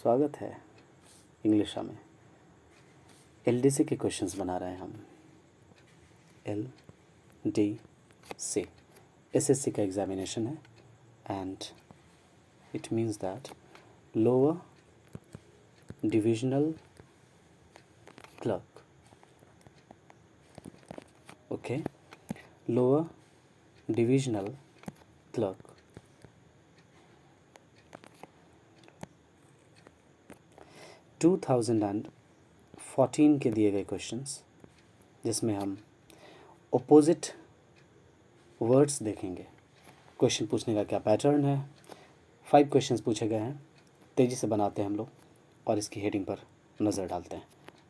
स्वागत है इंग्लिश में। एलडीसी के क्वेश्चंस बना रहे हैं हम। एलडीसी एसएससी का एग्जामिनेशन है and it means that lower divisional clerk. Okay, lower divisional clerk. To 2014 के दिए गए क्वेश्चंस जिसमें हम ओपोजिट वर्ड्स देखेंगे। क्वेश्चन पूछने का क्या पैटर्न है, 5 क्वेश्चंस पूछे गए हैं। तेज़ी से बनाते हैं हम लोग और इसकी हेडिंग पर नज़र डालते हैं।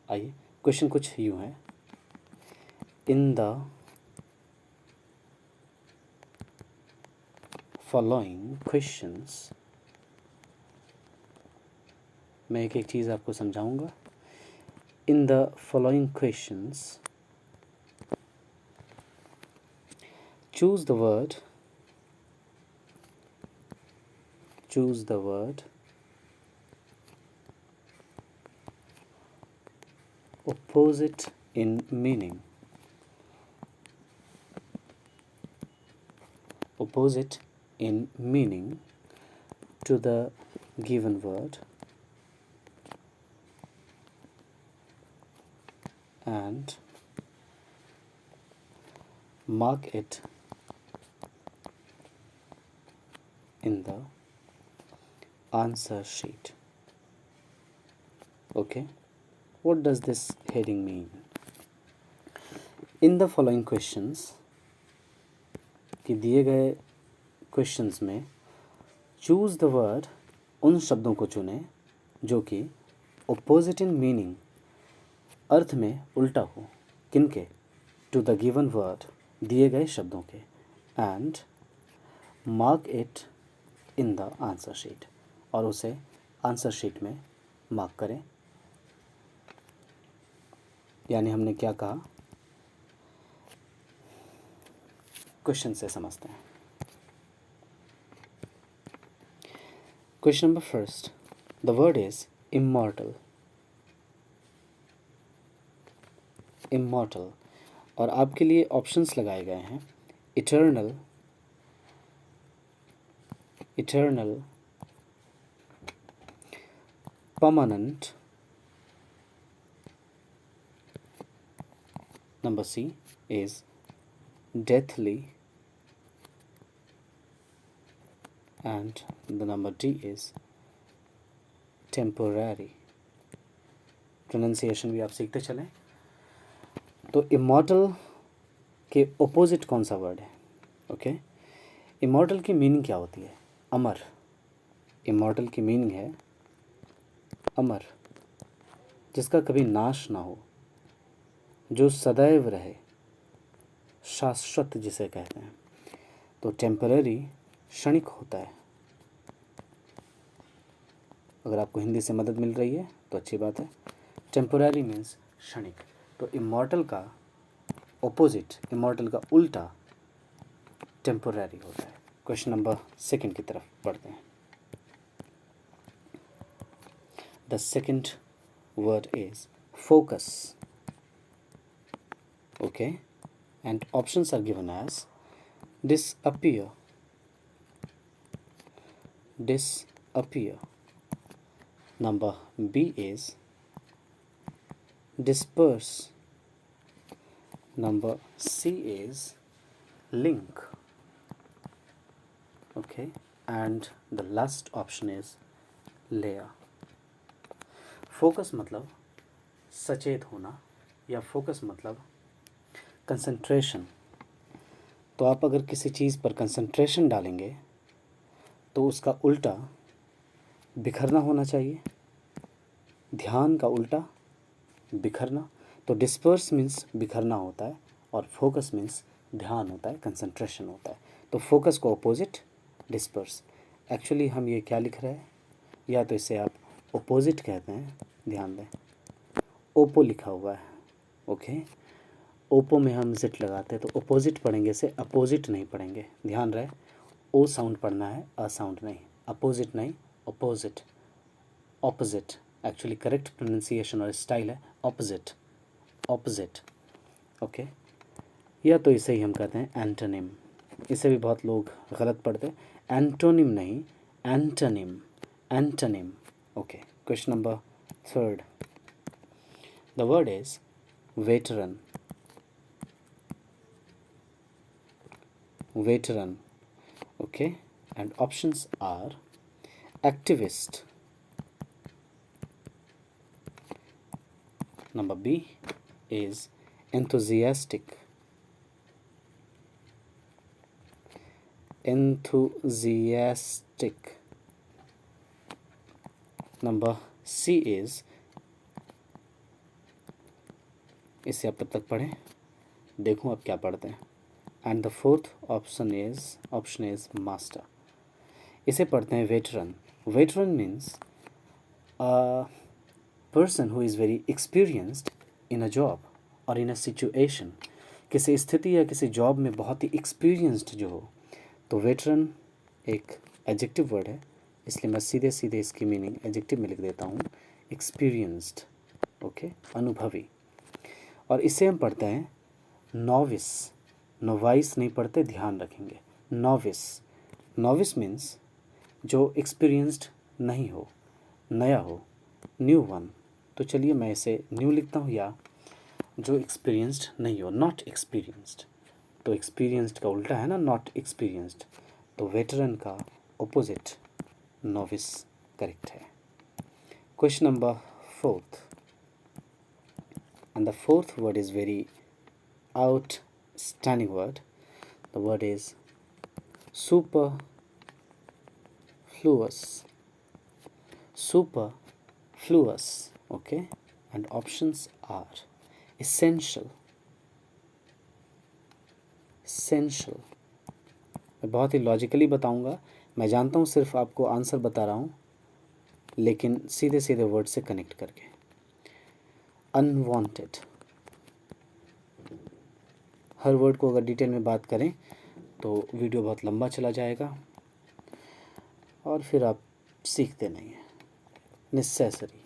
आइए, क्वेश्चन कुछ यूँ है। इन द फॉलोइंग क्वेश्चंस, मैं एक एक चीज़ आपको समझाऊंगा। In the following questions choose the word opposite in meaning, opposite in meaning to the given word and mark it in the answer sheet. Okay, what does this heading mean? In the following questions, कि दिए गए questions में choose the word, उन शब्दों को चुनें जो कि ओपोजिट इन मीनिंग, अर्थ में उल्टा हो। किनके? टू द गिवन वर्ड, दिए गए शब्दों के। And mark it in the answer sheet, और उसे आंसर शीट में मार्क करें। यानी हमने क्या कहा, क्वेश्चन से समझते हैं। Question number first, the word is immortal. Immortal, और आपके लिए ऑप्शंस लगाए गए हैं। Eternal, eternal, permanent, number C is deathly, and the number D is temporary. Pronunciation भी आप सीखते चलें। तो इमॉर्टल के ओपोजिट कौन सा वर्ड है? ओके, इमॉर्टल की मीनिंग क्या होती है? अमर। इमॉर्टल की मीनिंग है अमर, जिसका कभी नाश ना हो, जो सदैव रहे, शाश्वत जिसे कहते हैं। तो टेम्पररी क्षणिक होता है। अगर आपको हिंदी से मदद मिल रही है तो अच्छी बात है। टेम्पररी मीन्स क्षणिक। तो इमॉर्टल का ओपोजिट, इमॉर्टल का उल्टा टेम्पररी होता है। क्वेश्चन नंबर सेकंड की तरफ बढ़ते हैं। The second word is focus. Okay, and options are given as disappear, disappear. Number B is disperse. Number C is link. Okay, and the last option is layer. Focus मतलब सचेत होना, या focus मतलब concentration. तो आप अगर किसी चीज़ पर कंसंट्रेशन डालेंगे तो उसका उल्टा बिखरना होना चाहिए। ध्यान का उल्टा बिखरना। तो डिस्पर्स मीन्स बिखरना होता है और फोकस मीन्स ध्यान होता है, कंसंट्रेशन होता है। तो फोकस को अपोजिट डिस्पर्स। एक्चुअली हम ये क्या लिख रहे हैं, या तो इसे आप अपोजिट कहते हैं, ध्यान दें, ओपो लिखा हुआ है। ओके, ओपो में हम जिट लगाते हैं तो अपोजिट पढ़ेंगे, इसे अपोजिट नहीं पढ़ेंगे। ध्यान रहे, ओ साउंड पढ़ना है, अ साउंड नहीं। अपोजिट नहीं, opposite. Opposite, actually correct pronunciation और स्टाइल है ऑपोजिट, ऑपोजिट, ओके। या तो इसे ही हम कहते हैं एंटोनिम, इसे भी बहुत लोग गलत पढ़ते हैं, एंटोनिम नहीं, antonym, antonym, okay. Question number 3, the word is veteran, veteran, okay, and options are activist, number B is enthusiastic, enthusiastic, number C is, इसे आप तब तक पढ़ें, देखूं आप क्या पढ़ते हैं, and the fourth option is master, इसे पढ़ते हैं veteran. Veteran means a person who is very experienced in a job और इन अ सिचुएशन, किसी स्थिति या किसी जॉब में बहुत ही एक्सपीरियंस्ड जो हो, तो वेटरन एक एडजेक्टिव वर्ड है, इसलिए मैं सीधे सीधे इसकी मीनिंग एडजेक्टिव में लिख देता हूँ, एक्सपीरियंस्ड, ओके, अनुभवी। और इसे हम पढ़ते हैं नॉविस, नोवाइस नहीं पढ़ते, ध्यान रखेंगे, नॉविस, नॉविस मीन्स जो एक्सपीरियंस्ड नहीं हो, नया हो, न्यू वन। तो चलिए मैं इसे न्यू लिखता हूँ, या जो एक्सपीरियंस्ड नहीं हो, नॉट एक्सपीरियंस्ड, तो एक्सपीरियंस्ड का उल्टा है ना नॉट एक्सपीरियंस्ड, तो वेटरन का ऑपोजिट नोविस करेक्ट है। Question number 4, and the fourth word is very outstanding word, the word is superfluous, superfluous, okay, and options are essential, essential। मैं बहुत ही लॉजिकली बताऊंगा, मैं जानता हूँ सिर्फ आपको आंसर बता रहा हूँ, लेकिन सीधे सीधे वर्ड से कनेक्ट करके। अनवांटेड, हर वर्ड को अगर डिटेल में बात करें तो वीडियो बहुत लंबा चला जाएगा और फिर आप सीखते नहीं हैं। नेसेसरी,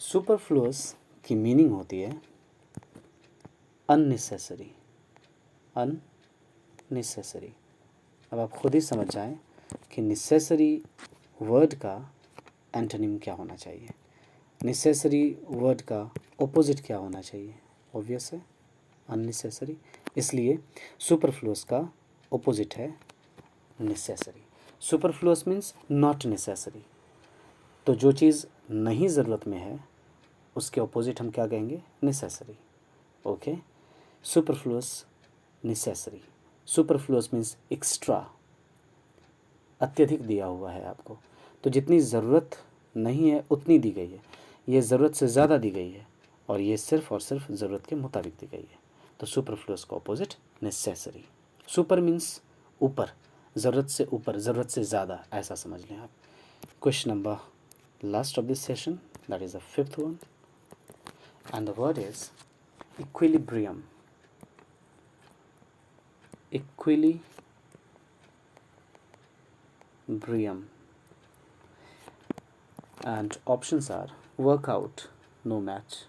सुपरफ्लुअस की मीनिंग होती है अननेसेसरी, अननेसेसरी। अब आप खुद ही समझ जाएं कि नेसेसरी वर्ड का एंटोनिम क्या होना चाहिए, नेसेसरी वर्ड का ऑपोजिट क्या होना चाहिए, ऑब्वियस है अननेसेसरी, इसलिए सुपरफ्लुअस का ऑपोजिट है necessary. Superfluous means not necessary, तो जो चीज़ नहीं ज़रूरत में है उसके ऑपोजिट हम क्या कहेंगे, necessary, okay. Superfluous, necessary, superfluous means extra, अत्यधिक दिया हुआ है आपको, तो जितनी ज़रूरत नहीं है उतनी दी गई है, ये ज़रूरत से ज़्यादा दी गई है, और ये सिर्फ़ और सिर्फ ज़रूरत के मुताबिक दी गई है, तो सुपरफ्लुअस का ऑपोजिट नेसेसरी। सुपर मीन्स ऊपर, ज़रूरत से ऊपर, ज़रूरत से ज़्यादा, ऐसा समझ लें आप। Question number last of this session, that is the 5th one, and the word is equilibrium, equilibrium, and options are workout, no match.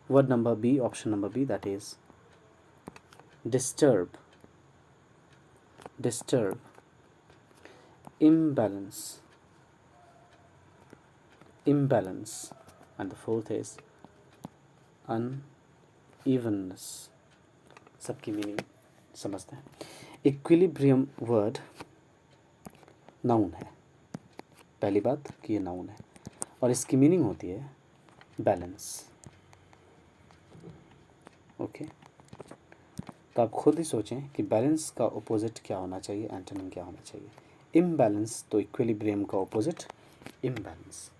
Word number B, option number B, that is disturb, imbalance, and the fourth is unevenness। सबकी meaning समझते हैं। Equilibrium word noun है, पहली बात कि ये noun है, और इसकी मीनिंग होती है बैलेंस, ओके। तो आप खुद ही सोचें कि बैलेंस का ऑपोजिट क्या होना चाहिए, एंटोनिम क्या होना चाहिए। इम्बैलेंस, तो इक्विलिब्रियम का ऑपोजिट इम्बैलेंस।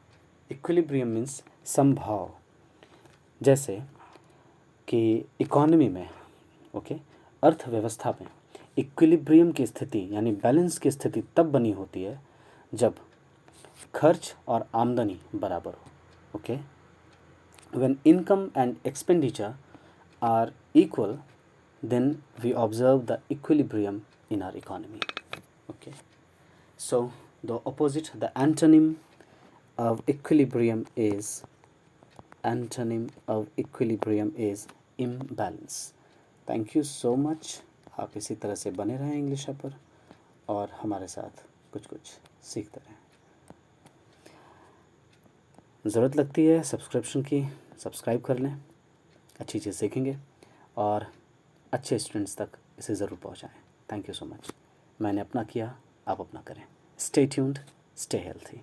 इक्विलिब्रियम मीन्स समभाव, जैसे कि इकोनॉमी में, ओके, अर्थव्यवस्था में इक्विलिब्रियम की स्थिति यानी बैलेंस की स्थिति तब बनी होती है जब खर्च और आमदनी बराबर हो, okay. When income and expenditure are equal, then we observe the equilibrium in our economy, Okay, so the opposite, the antonym of equilibrium is imbalance. Thank you so much. आप इसी तरह से बने रहें इंग्लिश पर और हमारे साथ कुछ कुछ सीखते रहें। ज़रूरत लगती है सब्सक्रिप्शन की, सब्सक्राइब कर लें, अच्छी चीज़ सीखेंगे और अच्छे स्टूडेंट्स तक इसे ज़रूर पहुंचाएं। Thank you so much. मैंने अपना किया, आप अपना करें। Stay tuned, stay healthy.